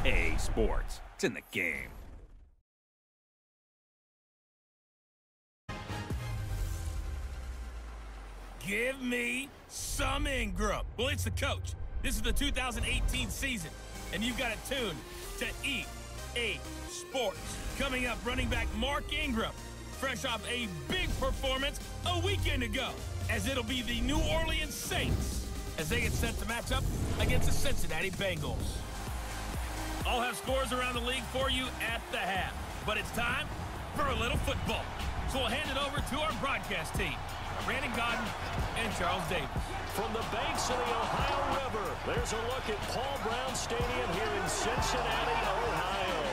EA Sports. It's in the game. Give me some Ingram. Well, it's the coach. This is the 2018 season, and you've got it tuned to EA Sports. Coming up, running back Mark Ingram, fresh off a big performance a weekend ago, as it'll be the New Orleans Saints as they get set to match up against the Cincinnati Bengals. I'll have scores around the league for you at the half, but it's time for a little football. So we'll hand it over to our broadcast team, Brandon Godden and Charles Davis. From the banks of the Ohio River, there's a look at Paul Brown Stadium here in Cincinnati, Ohio.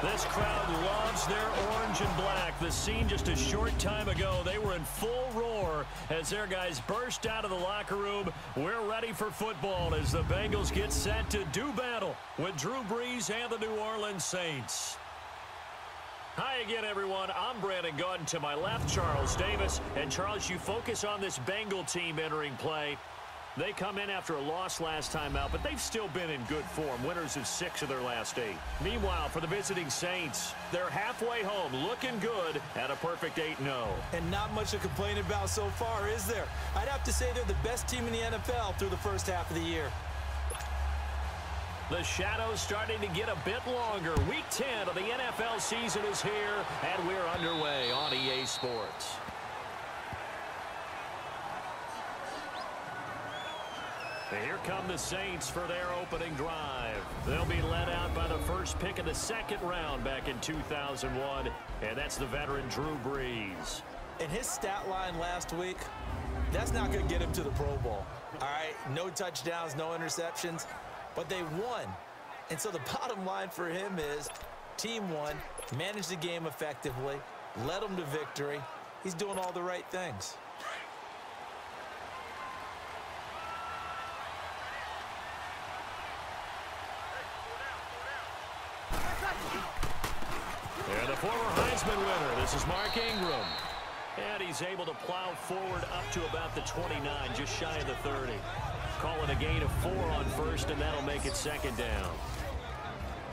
This crowd loves their orange and black. The scene just a short time ago, they were in full roar as their guys burst out of the locker room. We're ready for football as the Bengals get set to do battle with Drew Brees and the New Orleans Saints. Hi again, everyone. I'm Brandon Godden. To my left, Charles Davis. And Charles, you focus on this Bengal team entering play. They come in after a loss last time out, but they've still been in good form, winners of 6 of their last 8. Meanwhile, for the visiting Saints, they're halfway home, looking good at a perfect 8-0. And not much to complain about so far, is there? I'd have to say they're the best team in the NFL through the first half of the year. The shadow's starting to get a bit longer. Week 10 of the NFL season is here, and we're underway on EA Sports. Here come the Saints for their opening drive. They'll be led out by the first pick of the second round back in 2001, and that's the veteran Drew Brees. And his stat line last week, that's not going to get him to the Pro Bowl. All right, no touchdowns, no interceptions, but they won. And so the bottom line for him is team won, managed the game effectively, led them to victory. He's doing all the right things. And the former Heisman winner, this is Mark Ingram. And he's able to plow forward up to about the 29, just shy of the 30. Call it a gain of 4 on first, and that'll make it second down.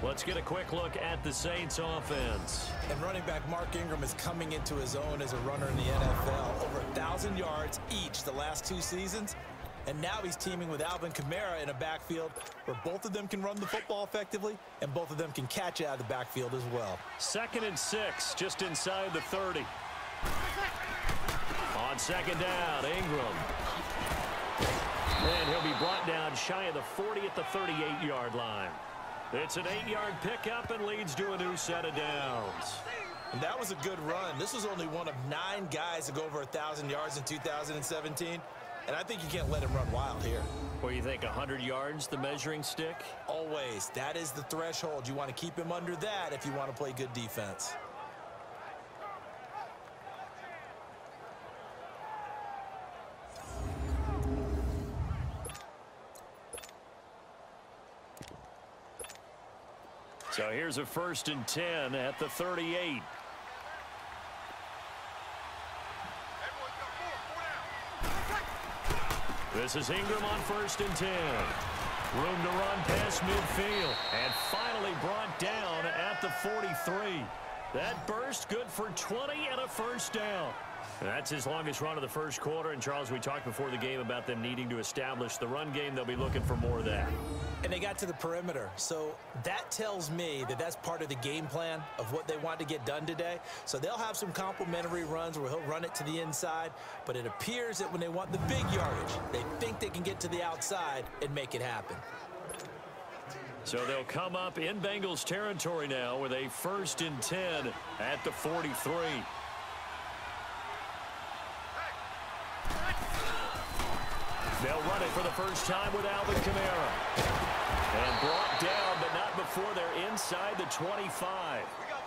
Let's get a quick look at the Saints offense. And running back Mark Ingram is coming into his own as a runner in the NFL. Over 1,000 yards each the last 2 seasons. And now he's teaming with Alvin Kamara in a backfield where both of them can run the football effectively and both of them can catch out of the backfield as well. 2nd and 6, just inside the 30. On second down, Ingram. And he'll be brought down shy of the 40 at the 38-yard line. It's an 8-yard pickup and leads to a new set of downs. And that was a good run. This was only one of 9 guys to go over 1,000 yards in 2017. And I think you can't let him run wild here. Well, you think 100 yards, the measuring stick? Always. That is the threshold. You want to keep him under that if you want to play good defense. So here's a 1st and 10 at the 38. This is Ingram on 1st and 10. Room to run past midfield. And finally brought down at the 43. That burst good for 20 and a first down. That's his longest run of the first quarter. And, Charles, we talked before the game about them needing to establish the run game. They'll be looking for more of that. And they got to the perimeter. So that tells me that that's part of the game plan of what they want to get done today. So they'll have some complementary runs where he'll run it to the inside. But it appears that when they want the big yardage, they think they can get to the outside and make it happen. So they'll come up in Bengals territory now with a 1st and 10 at the 43. They'll run it for the first time with Alvin Kamara. And brought down, but not before they're inside the 25.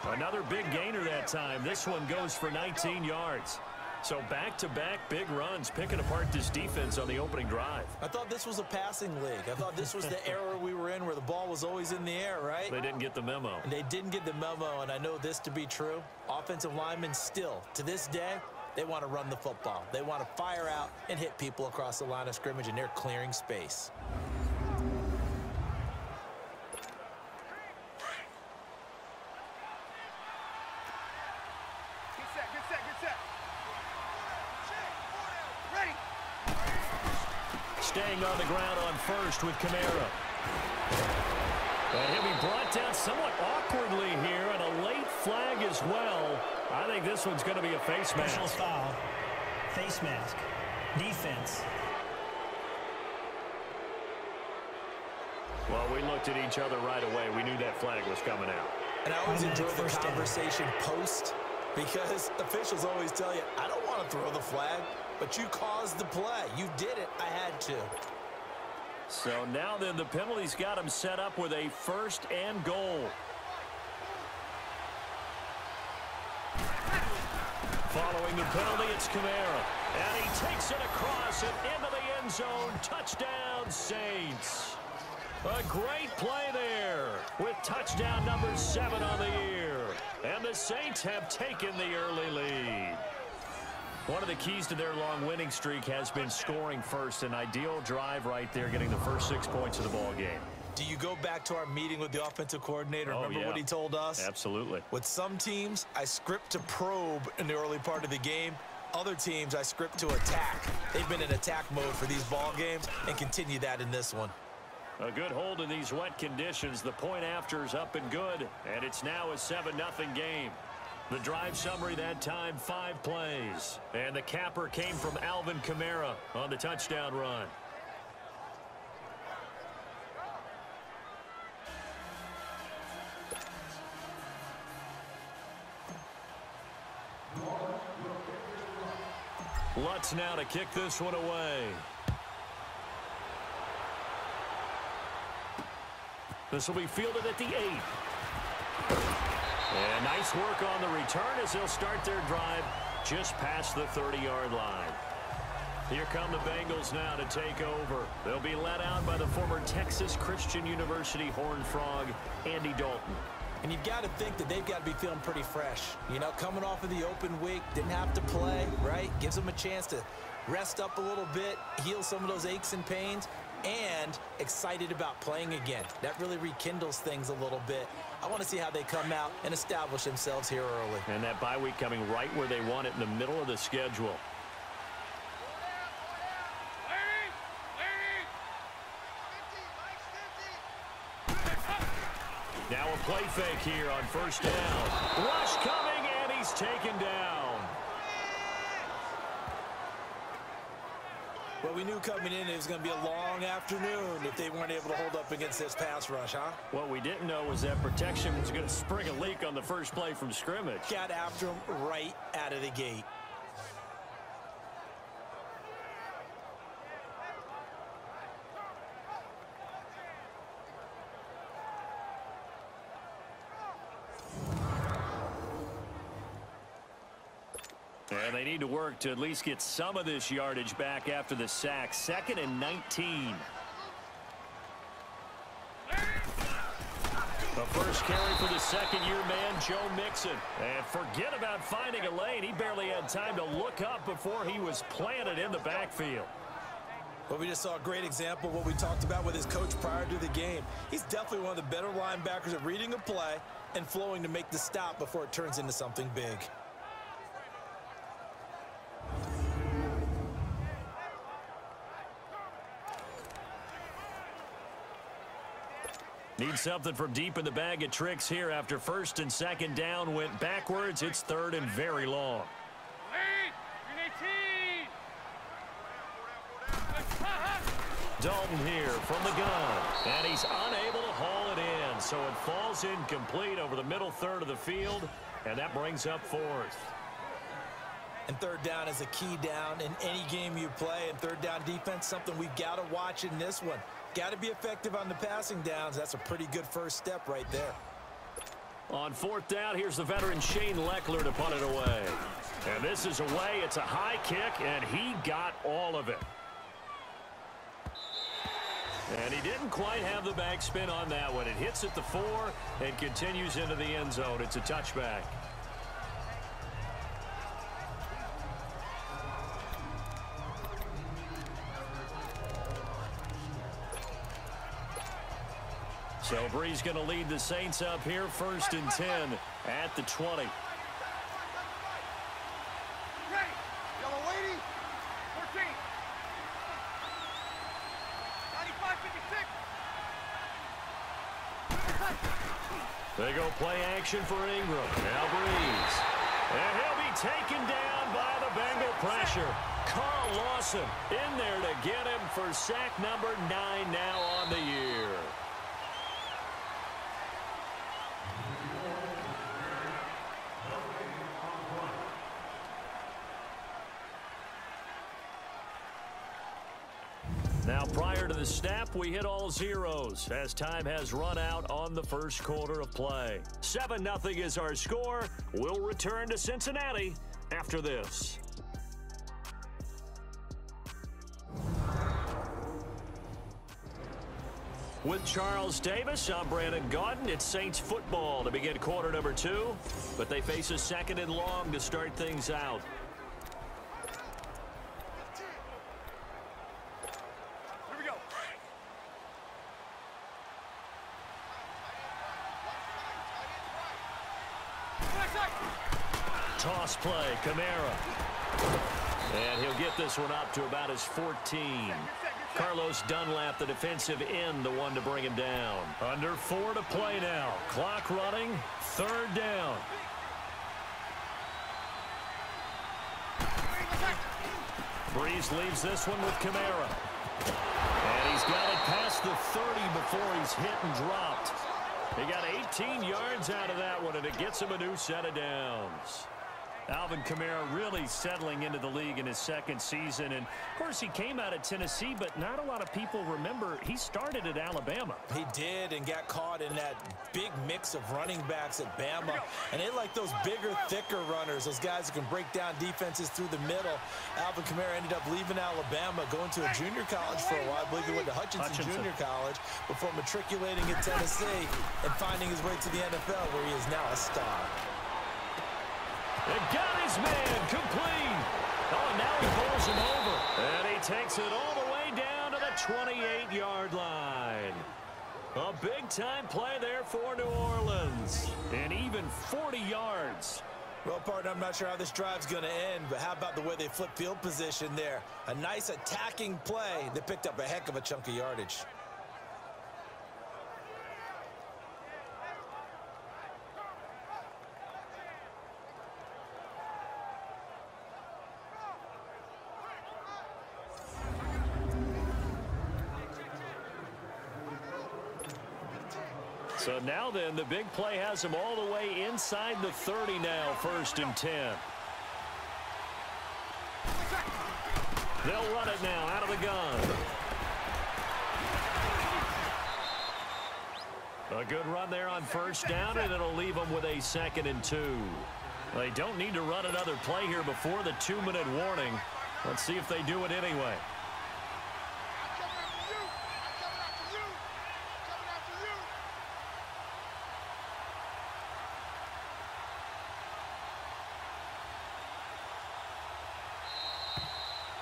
Another big gainer that time. This one goes for 19 yards. So back-to-back big runs, picking apart this defense on the opening drive. I thought this was a passing league. I thought this was the era we were in where the ball was always in the air, right? They didn't get the memo. And they didn't get the memo, and I know this to be true. Offensive linemen still, to this day, they want to run the football. They want to fire out and hit people across the line of scrimmage, and they're clearing space. staying on the ground on first with Kamara. And he'll be brought down somewhat awkwardly here, and a late flag as well. I think this one's going to be a face mask. Personal foul. Face mask. Defense. Well, we looked at each other right away. We knew that flag was coming out. And I always enjoy the conversation post, because officials always tell you, I don't want to throw the flag, but you caused the play. You did it. I had to. So now then, the penalty's got him set up with a 1st and goal. Following the penalty, it's Kamara. And he takes it across and into the end zone. Touchdown, Saints. A great play there with touchdown number 7 on the year. And the Saints have taken the early lead. One of the keys to their long winning streak has been scoring first. An ideal drive right there, getting the first 6 points of the ball game. Do you go back to our meeting with the offensive coordinator? Remember what he told us? Absolutely. With some teams, I script to probe in the early part of the game. Other teams, I script to attack. They've been in attack mode for these ball games and continue that in this one. A good hold in these wet conditions. The point after is up and good, and it's now a 7-0 game. The drive summary that time, 5 plays. And the capper came from Alvin Kamara on the touchdown run. Lutz now to kick this one away. This will be fielded at the 8. And nice work on the return as they'll start their drive just past the 30-yard line. Here come the Bengals now to take over. They'll be led out by the former Texas Christian University Horned Frog, Andy Dalton. And you've got to think that they've got to be feeling pretty fresh. You know, coming off of the open week, didn't have to play, right? Gives them a chance to rest up a little bit, heal some of those aches and pains, and excited about playing again. That really rekindles things a little bit. I want to see how they come out and establish themselves here early. And that bye week coming right where they want it, in the middle of the schedule. Now a play fake here on first down. Rush coming, and he's taken down. Well, we knew coming in it was going to be a long afternoon if they weren't able to hold up against this pass rush, huh? What we didn't know was that protection was going to spring a leak on the first play from scrimmage. Got after him right out of the gate. And they need to work to at least get some of this yardage back after the sack. 2nd and 19. The first carry for the second-year man, Joe Mixon. And forget about finding a lane. He barely had time to look up before he was planted in the backfield. Well, we just saw a great example of what we talked about with his coach prior to the game. He's definitely one of the better linebackers at reading a play and flowing to make the stop before it turns into something big. Need something from deep in the bag of tricks here after 1st and 2nd down went backwards. It's 3rd and very long. Dalton here from the gun, and he's unable to haul it in, so it falls incomplete over the middle third of the field, and that brings up 4th. And 3rd down is a key down in any game you play, and 3rd down defense, something we've got to watch in this one. Got to be effective on the passing downs. That's a pretty good first step right there. On 4th down, here's the veteran Shane Leckler to punt it away. And this is away. It's a high kick, and he got all of it. And he didn't quite have the backspin on that one. It hits at the 4 and continues into the end zone. It's a touchback. So Bree's going to lead the Saints up here, 1st and 10 at the 20. They go play action for Ingram. Now Breeze. And he'll be taken down by the Bengal pressure. Carl Lawson in there to get him for sack number 9 now on the year. Now, prior to the snap, we hit all zeros as time has run out on the first quarter of play. 7-0 is our score. We'll return to Cincinnati after this. With Charles Davis, I'm Brandon Gaudin. It's Saints football to begin quarter number 2, but they face a 2nd and long to start things out. Toss play, Kamara. And he'll get this one up to about his 14. Carlos Dunlap, the defensive end, the one to bring him down. Under 4 to play now. Clock running, 3rd down. Breeze leaves this one with Kamara. And he's got it past the 30 before he's hit and dropped. He got 18 yards out of that one, and it gets him a new set of downs. Alvin Kamara really settling into the league in his 2nd season. And, of course, he came out of Tennessee, but not a lot of people remember he started at Alabama. He did, and got caught in that big mix of running backs at Bama. And they like those bigger, thicker runners, those guys who can break down defenses through the middle. Alvin Kamara ended up leaving Alabama, going to a junior college for a while. I believe he went to Hutchinson Junior College before matriculating at Tennessee and finding his way to the NFL, where he is now a star. It got his man complete. Oh, now he pulls him over. And he takes it all the way down to the 28-yard line. A big-time play there for New Orleans. And even 40 yards. Well, partner, I'm not sure how this drive's going to end, but how about the way they flip field position there? A nice attacking play that picked up a heck of a chunk of yardage. So now then, the big play has him all the way inside the 30 now, 1st and 10. They'll run it now out of the gun. A good run there on 1st down, and it'll leave them with a 2nd and 2. They don't need to run another play here before the 2-minute warning. Let's see if they do it anyway.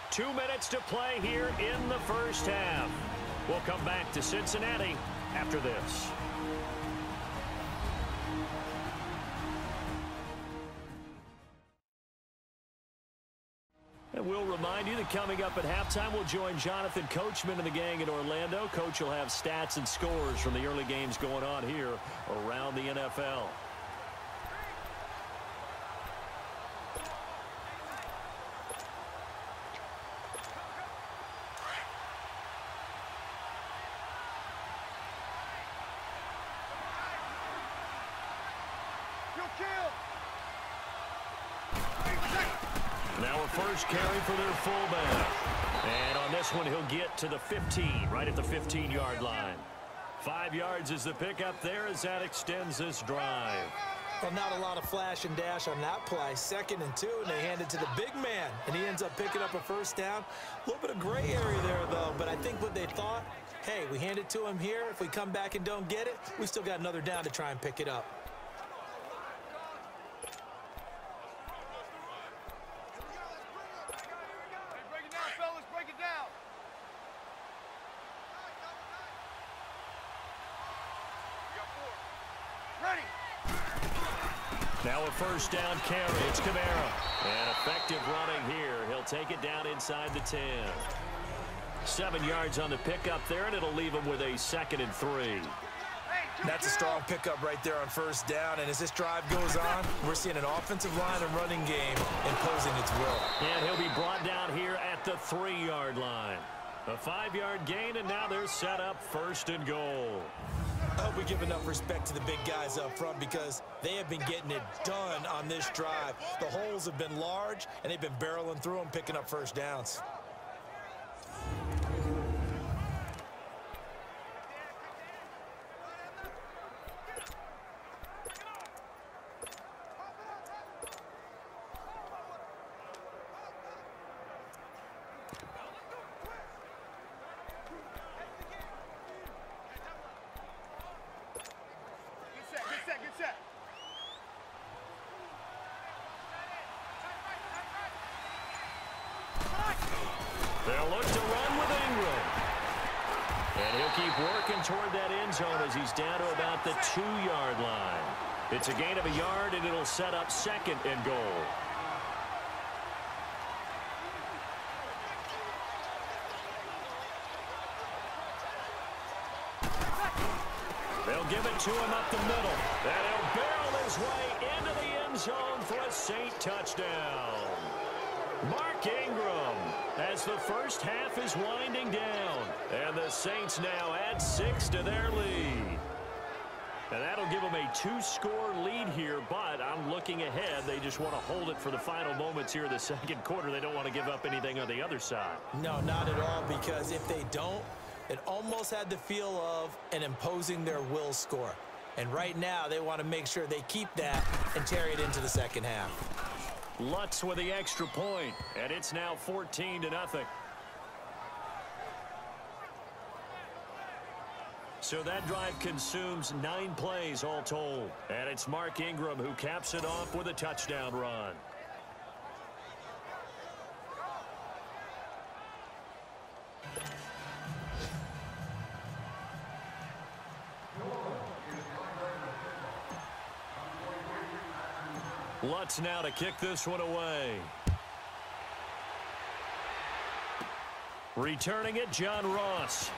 Two minutes to play here in the first half. We'll come back to Cincinnati after this. And we'll remind you that coming up at halftime, we'll join Jonathan Coachman and the gang in Orlando. Coach will have stats and scores from the early games going on here around the NFL. Now a first carry for their fullback. And on this one, he'll get to the 15, right at the 15-yard line. 5 yards is the pickup there as that extends this drive. Well, not a lot of flash and dash on that play. 2nd and 2, and they hand it to the big man, and he ends up picking up a 1st down. A little bit of gray area there, though, but I think what they thought, hey, we hand it to him here. If we come back and don't get it, we still got another down to try and pick it up. Now a first down carry. It's Kamara. And effective running here. He'll take it down inside the 10. 7 yards on the pickup there, and it'll leave him with a 2nd and 3. That's a strong pickup right there on first down. And as this drive goes on, we're seeing an offensive line and running game imposing its will. And he'll be brought down here at the 3-yard line. A 5-yard gain, and now they're set up 1st and goal. I hope we give enough respect to the big guys up front because they have been getting it done on this drive. The holes have been large, and they've been barreling through them, picking up first downs. They'll look to run with Ingram. And he'll keep working toward that end zone as he's down to about the 2-yard line. It's a gain of a yard, and it'll set up 2nd and goal. They'll give it to him up the middle. And he'll barrel his way into the end zone for a Saint touchdown. Mark Ingram, as the first half is winding down. And the Saints now add 6 to their lead. And that'll give them a 2-score lead here, but I'm looking ahead. They just want to hold it for the final moments here in the 2nd quarter. They don't want to give up anything on the other side. No, not at all, because if they don't, it almost had the feel of an imposing their will score. And right now, they want to make sure they keep that and carry it into the 2nd half. Lutz with the extra point, and it's now 14-0. So that drive consumes 9 plays all told. And it's Mark Ingram who caps it off with a touchdown run. Lutz now to kick this one away. Returning it, John Ross.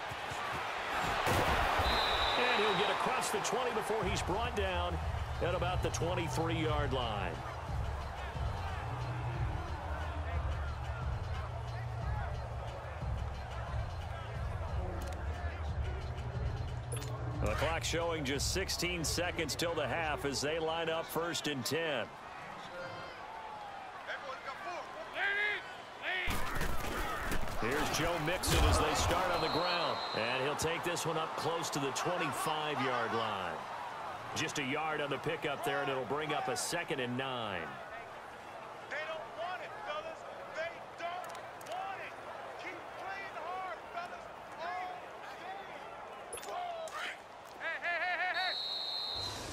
And he'll get across the 20 before he's brought down at about the 23-yard line. The clock showing just 16 seconds till the half as they line up 1st and 10. Here's Joe Mixon as they start on the ground. And he'll take this one up close to the 25-yard line. Just a yard on the pickup there, and it'll bring up a 2nd and 9. They don't want it, fellas. They don't want it. Keep playing hard, fellas. Hey.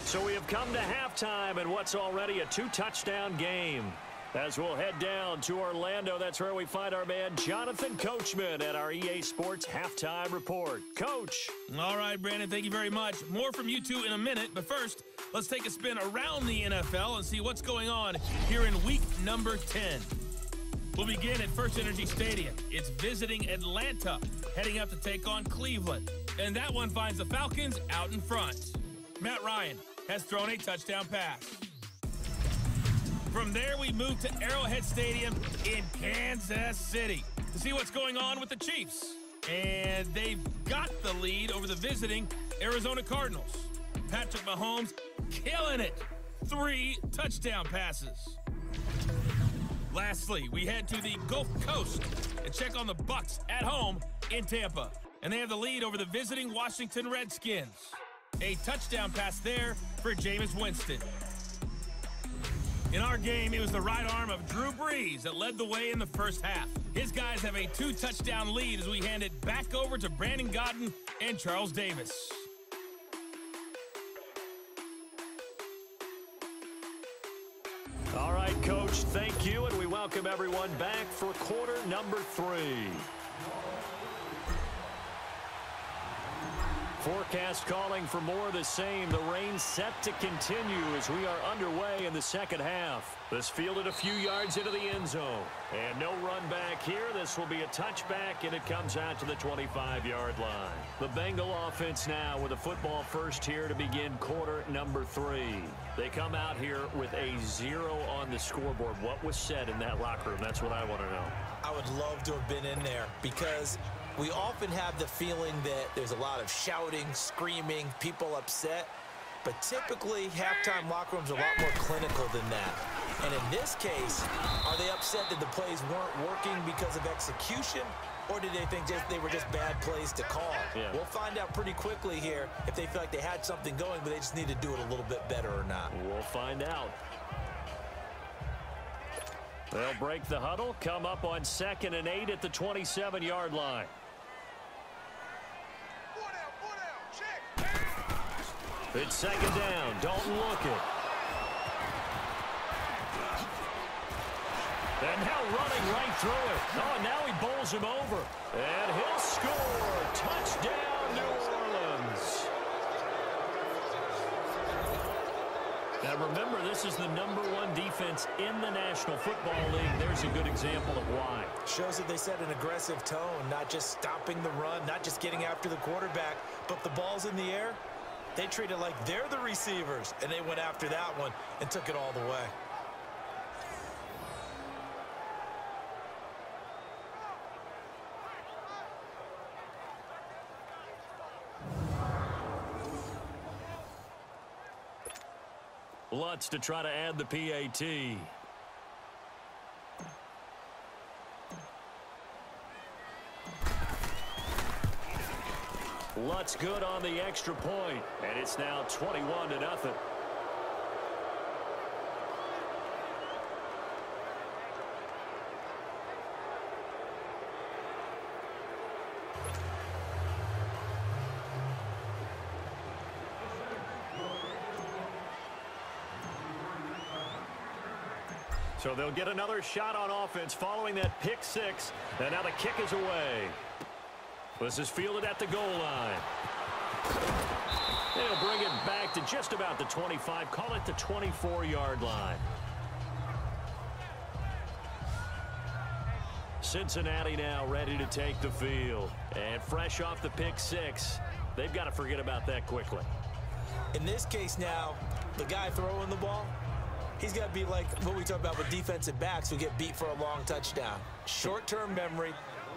So we have come to halftime in what's already a 2-touchdown game. As we'll head down to Orlando, that's where we find our man Jonathan Coachman at our EA Sports Halftime Report. Coach. All right, Brandon, thank you very much. More from you two in a minute, but first, let's take a spin around the NFL and see what's going on here in week number 10. We'll begin at First Energy Stadium. It's visiting Atlanta, heading up to take on Cleveland. And that one finds the Falcons out in front. Matt Ryan has thrown a touchdown pass. From there, we move to Arrowhead Stadium in Kansas City to see what's going on with the Chiefs. And they've got the lead over the visiting Arizona Cardinals. Patrick Mahomes killing it. 3 touchdown passes. Lastly, we head to the Gulf Coast and check on the Bucs at home in Tampa. And they have the lead over the visiting Washington Redskins. A touchdown pass there for Jameis Winston. In our game, it was the right arm of Drew Brees that led the way in the first half. His guys have a 2-touchdown lead as we hand it back over to Brandon Godden and Charles Davis. All right, Coach, thank you, and we welcome everyone back for quarter number 3. Forecast calling for more of the same. The rain set to continue as we are underway in the second half. This fielded a few yards into the end zone. And no run back here. This will be a touchback, and it comes out to the 25-yard line. The Bengal offense now with a football first here to begin quarter number 3. They come out here with a 0 on the scoreboard. What was said in that locker room? That's what I want to know. I would love to have been in there because we often have the feeling that there's a lot of shouting, screaming, people upset. But typically, halftime locker rooms are a lot more clinical than that. And in this case, are they upset that the plays weren't working because of execution? Or did they think they were just bad plays to call? Yeah. We'll find out pretty quickly here if they feel like they had something going, but they just need to do it a little bit better or not. We'll find out. They'll break the huddle, come up on 2nd and 8 at the 27-yard line. It's 2nd down. Don't look it. And now running right through it. Oh, and now he bowls him over. And he'll score. Touchdown, New Orleans. Now remember, this is the #1 defense in the National Football League. There's a good example of why. Shows that they set an aggressive tone, not just stopping the run, not just getting after the quarterback, but the ball's in the air. They treat it like they're the receivers, and they went after that one and took it all the way. Lutz to try to add the PAT. Lutz good on the extra point, and it's now 21-0. So they'll get another shot on offense following that pick 6, and now the kick is away. This is fielded at the goal line. They'll bring it back to just about the 25. Call it the 24-yard line. Cincinnati now ready to take the field. And fresh off the pick 6, they've got to forget about that quickly. In this case now, the guy throwing the ball, he's got to be like what we talk about with defensive backs who get beat for a long touchdown. Short-term memory,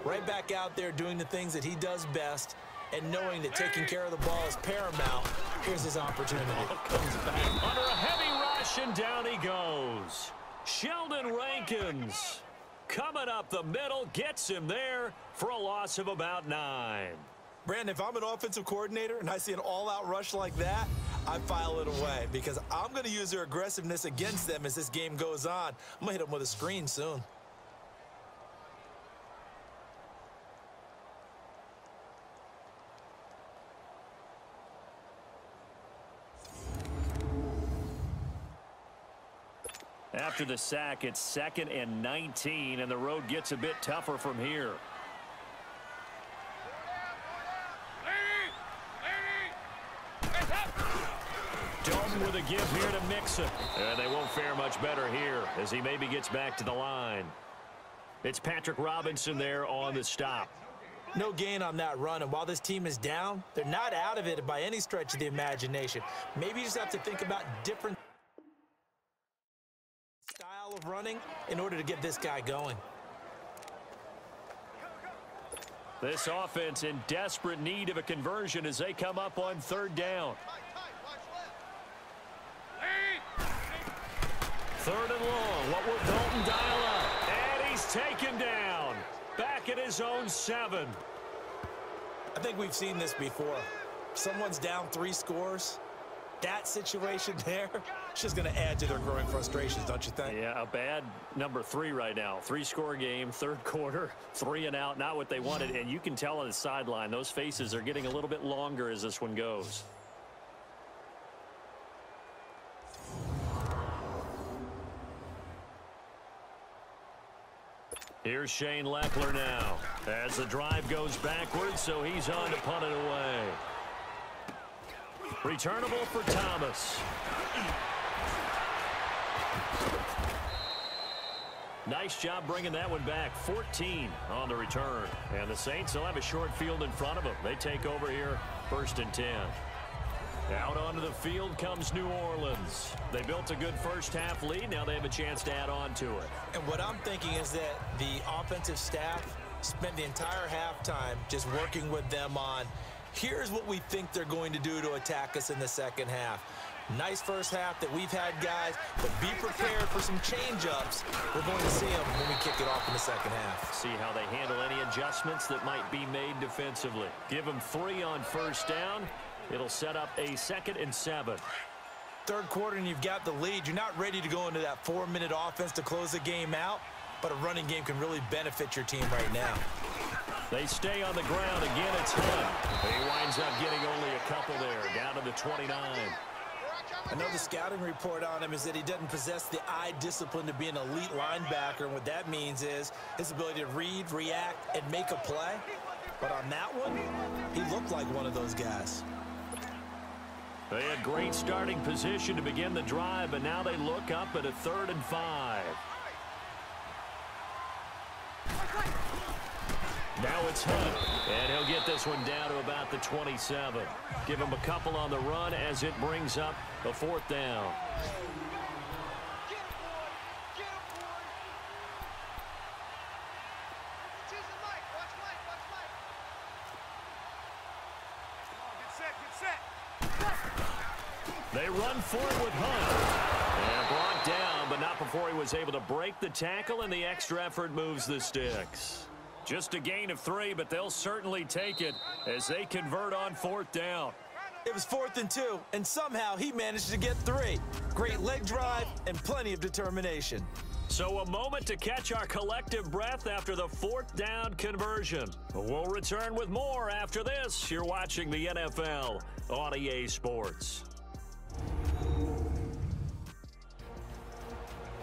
right back out there doing the things that he does best, and knowing that taking care of the ball is paramount. Here's his opportunity. Comes back under a heavy rush, and down he goes. Sheldon Rankins coming up the middle, gets him there for a loss of about 9. Brandon, if I'm an offensive coordinator and I see an all-out rush like that, I file it away because I'm going to use their aggressiveness against them as this game goes on. I'm going to hit them with a screen soon. After the sack, it's 2nd and 19, and the road gets a bit tougher from here. Dalton with a give here to Mixon. And they won't fare much better here as he maybe gets back to the line. It's Patrick Robinson there on the stop. No gain on that run, and while this team is down, they're not out of it by any stretch of the imagination. Maybe you just have to think about different style of running in order to get this guy going. This offense in desperate need of a conversion as they come up on 3rd down. 3rd and long. What will Dalton dial up? And he's taken down. Back at his own 7. I think we've seen this before. Someone's down 3 scores. That situation there, it's just going to add to their growing frustrations, don't you think? Yeah, a bad number 3 right now. 3-score game, 3rd quarter, 3 and out, not what they wanted. And you can tell on the sideline, those faces are getting a little bit longer as this one goes. Here's Shane Lechler now as the drive goes backwards, so he's on to punt it away. Returnable for Thomas. Nice job bringing that one back. 14 on the return. And the Saints will have a short field in front of them. They take over here, 1st and 10. Out onto the field comes New Orleans. They built a good first-half lead. Now they have a chance to add on to it. And what I'm thinking is that the offensive staff spent the entire halftime just working with them on, here's what we think they're going to do to attack us in the second half. Nice first half that we've had, guys, but be prepared for some change-ups. We're going to see them when we kick it off in the second half. See how they handle any adjustments that might be made defensively. Give them 3 on first down. It'll set up a 2nd and 7. Third quarter and you've got the lead. You're not ready to go into that 4-minute offense to close the game out, but a running game can really benefit your team right now. They stay on the ground. Again, it's Hunt. He winds up getting only a couple there, down to the 29. I know the scouting report on him is that he doesn't possess the eye discipline to be an elite linebacker, and what that means is his ability to read, react, and make a play. But on that one, he looked like one of those guys. They had great starting position to begin the drive, but now they look up at a 3rd and 5. Now it's Hunt, and he'll get this one down to about the 27. Give him a couple on the run as it brings up a 4th down. They run forward with Hunt. And brought down, but not before he was able to break the tackle, and the extra effort moves the sticks. Just a gain of 3, but they'll certainly take it as they convert on 4th down. It was 4th and 2, and somehow he managed to get 3. Great leg drive and plenty of determination. So a moment to catch our collective breath after the 4th down conversion. We'll return with more after this. You're watching the NFL on EA Sports.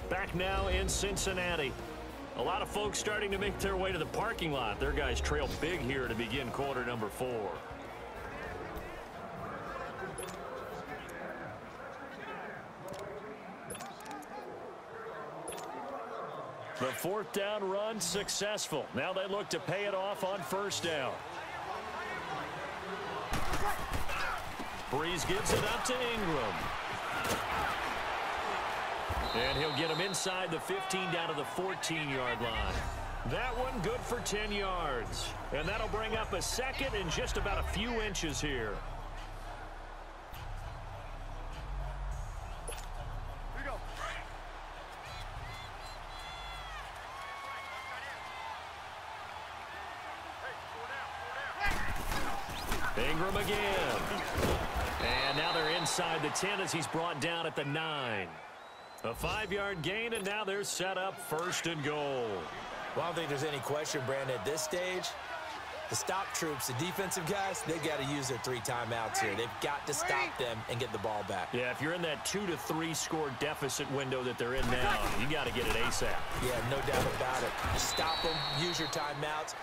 Back now in Cincinnati. A lot of folks starting to make their way to the parking lot. Their guys trail big here to begin quarter number 4. The 4th down run successful. Now they look to pay it off on 1st down. Breeze gives it up to Ingram. And he'll get him inside the 15 down to the 14-yard line. That one good for 10 yards. And that'll bring up a 2nd and just about a few inches here. Ingram again. And now they're inside the 10 as he's brought down at the 9. A 5-yard gain, and now they're set up 1st and goal. Well, I don't think there's any question, Brandon, at this stage, the stop troops, the defensive guys, they've got to use their 3 timeouts here. They've got to stop them and get the ball back. Yeah, if you're in that 2 to 3 score deficit window that they're in now, you got to get it ASAP. Yeah, no doubt about it. Stop them, use your timeouts.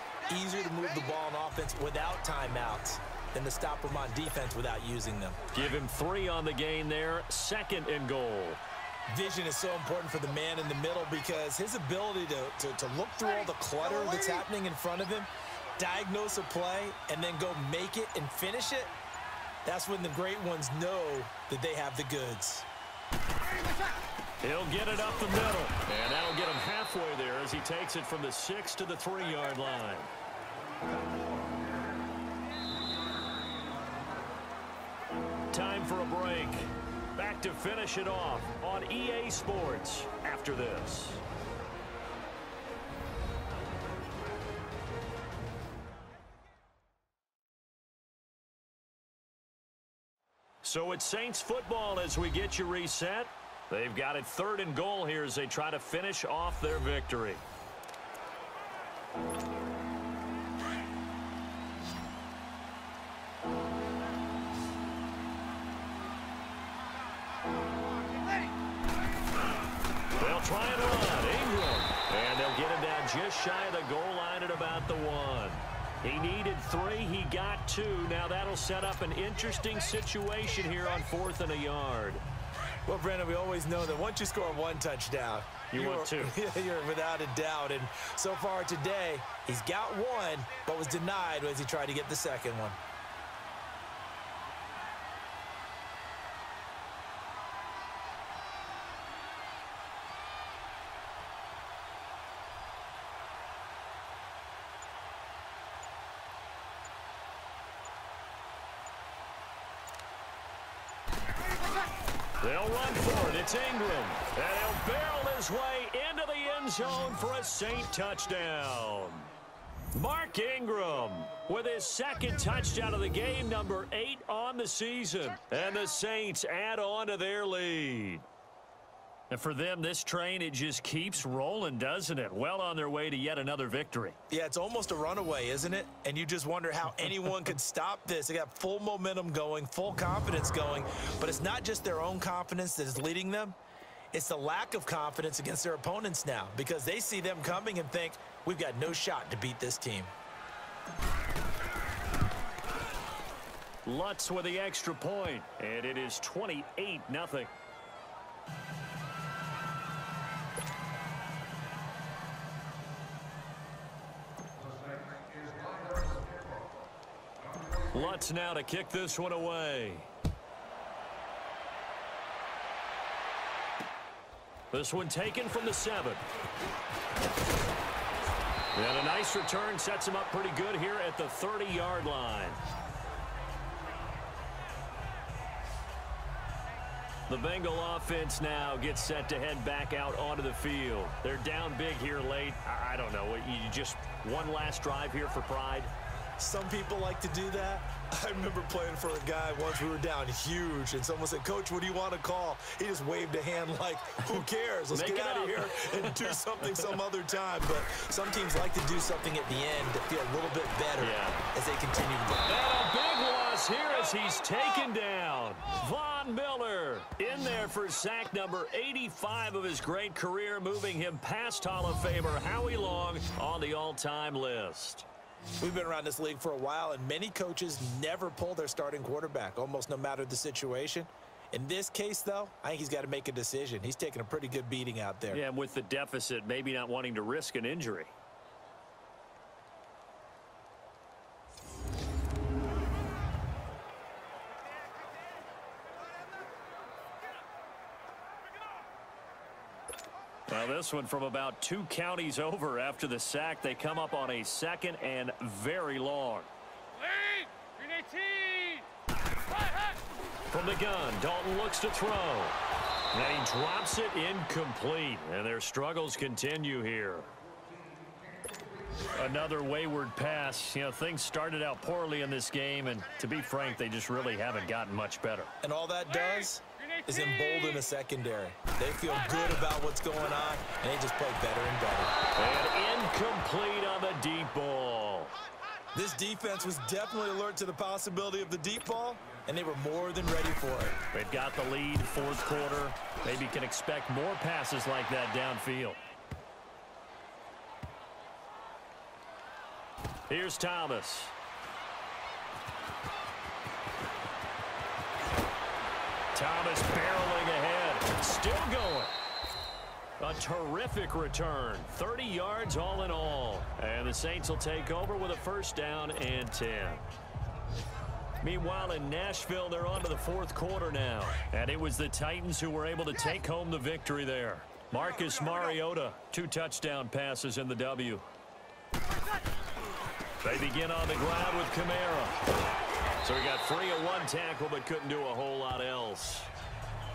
Easier to move the ball on offense without timeouts than to stop them on defense without using them. Give him 3 on the gain there, 2nd and goal. Vision is so important for the man in the middle because his ability to look through all the clutter that's happening in front of him, diagnose a play, and then go make it and finish it, that's when the great ones know that they have the goods. He'll get it up the middle, and that'll get him halfway there as he takes it from the 6 to the 3-yard line. Time for a break. Back to finish it off on EA Sports after this. So it's Saints football as we get you reset. They've got it 3rd and goal here as they try to finish off their victory. They'll try and run. Ingram. And they'll get him down just shy of the goal line at about the 1. He needed 3. He got 2. Now that'll set up an interesting situation here on 4th and a yard. Well, Brandon, we always know that once you score 1 touchdown, you want 2. You're without a doubt. And so far today, he's got 1, but was denied as he tried to get the second one. They'll run for it. It's Ingram. And he'll barrel his way into the end zone for a Saint touchdown. Mark Ingram with his 2nd touchdown of the game, number 8 on the season. And the Saints add on to their lead. And for them, this train, it just keeps rolling, doesn't it? Well on their way to yet another victory. Yeah, it's almost a runaway, isn't it? And you just wonder how anyone could stop this. They got full momentum going, full confidence going. But it's not just their own confidence that is leading them. It's the lack of confidence against their opponents now, because they see them coming and think, we've got no shot to beat this team. Lutz with the extra point, and it is 28-0. Lutz now to kick this one away. This one taken from the 7. And a nice return sets him up pretty good here at the 30-yard line. The Bengal offense now gets set to head back out onto the field. They're down big here late. I don't know. You just one last drive here for pride. Some people like to do that. I remember playing for a guy once. We were down huge, and someone said, Coach, what do you want to call? He just waved a hand like, who cares? Let's get out of here and do something some other time. But some teams like to do something at the end to feel a little bit better as they continue to go. And a big loss here as he's taken down. Von Miller in there for sack number 85 of his great career, moving him past Hall of Famer Howie Long on the all-time list. We've been around this league for a while, and many coaches never pull their starting quarterback, almost no matter the situation. In this case, though, I think he's got to make a decision. He's taking a pretty good beating out there. Yeah, and with the deficit, maybe not wanting to risk an injury. Well, this one from about 2 counties over after the sack. They come up on a 2nd and very long. From the gun, Dalton looks to throw. And he drops it incomplete. And their struggles continue here. Another wayward pass. You know, things started out poorly in this game, and to be frank, they just really haven't gotten much better. And all that does is embolden a secondary. They feel good about what's going on, and they just play better and better. And incomplete on the deep ball. This defense was definitely alert to the possibility of the deep ball, and they were more than ready for it. They've got the lead, 4th quarter. Maybe can expect more passes like that downfield. Here's Thomas. Thomas barreling ahead. Still going. A terrific return. 30 yards all in all. And the Saints will take over with a 1st down and 10. Meanwhile, in Nashville, they're on to the 4th quarter now. And it was the Titans who were able to take home the victory there. Marcus Mariota, 2 touchdown passes in the W. They begin on the ground with Kamara. So he got free of 1 tackle, but couldn't do a whole lot else.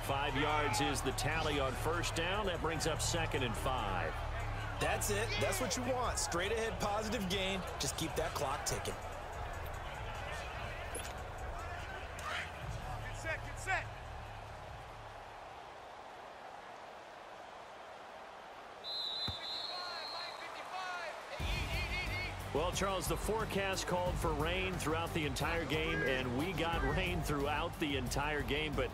5 yards is the tally on 1st down. That brings up 2nd and 5. That's it. That's what you want. Straight ahead, positive gain. Just keep that clock ticking. Get set, get set. Well, Charles, the forecast called for rain throughout the entire game, and we got rain throughout the entire game. But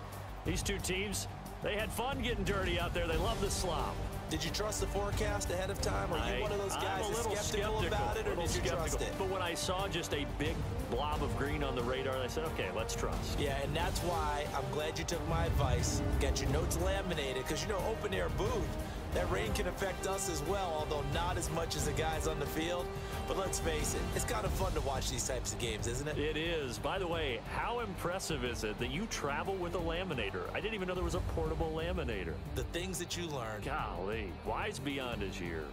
these 2 teams, they had fun getting dirty out there. They love the slop. Did you trust the forecast ahead of time? Or are you one of those guys I'm a that's little skeptical about it, or did you trust it? But when I saw just a big blob of green on the radar, I said, okay, let's trust. Yeah, and that's why I'm glad you took my advice. Got your notes laminated, because, you know, open-air booth, that rain can affect us as well, although not as much as the guys on the field. But let's face it, it's kind of fun to watch these types of games, isn't it? It is. By the way, how impressive is it that you travel with a laminator? I didn't even know there was a portable laminator. The things that you learn. Golly, wise beyond his years.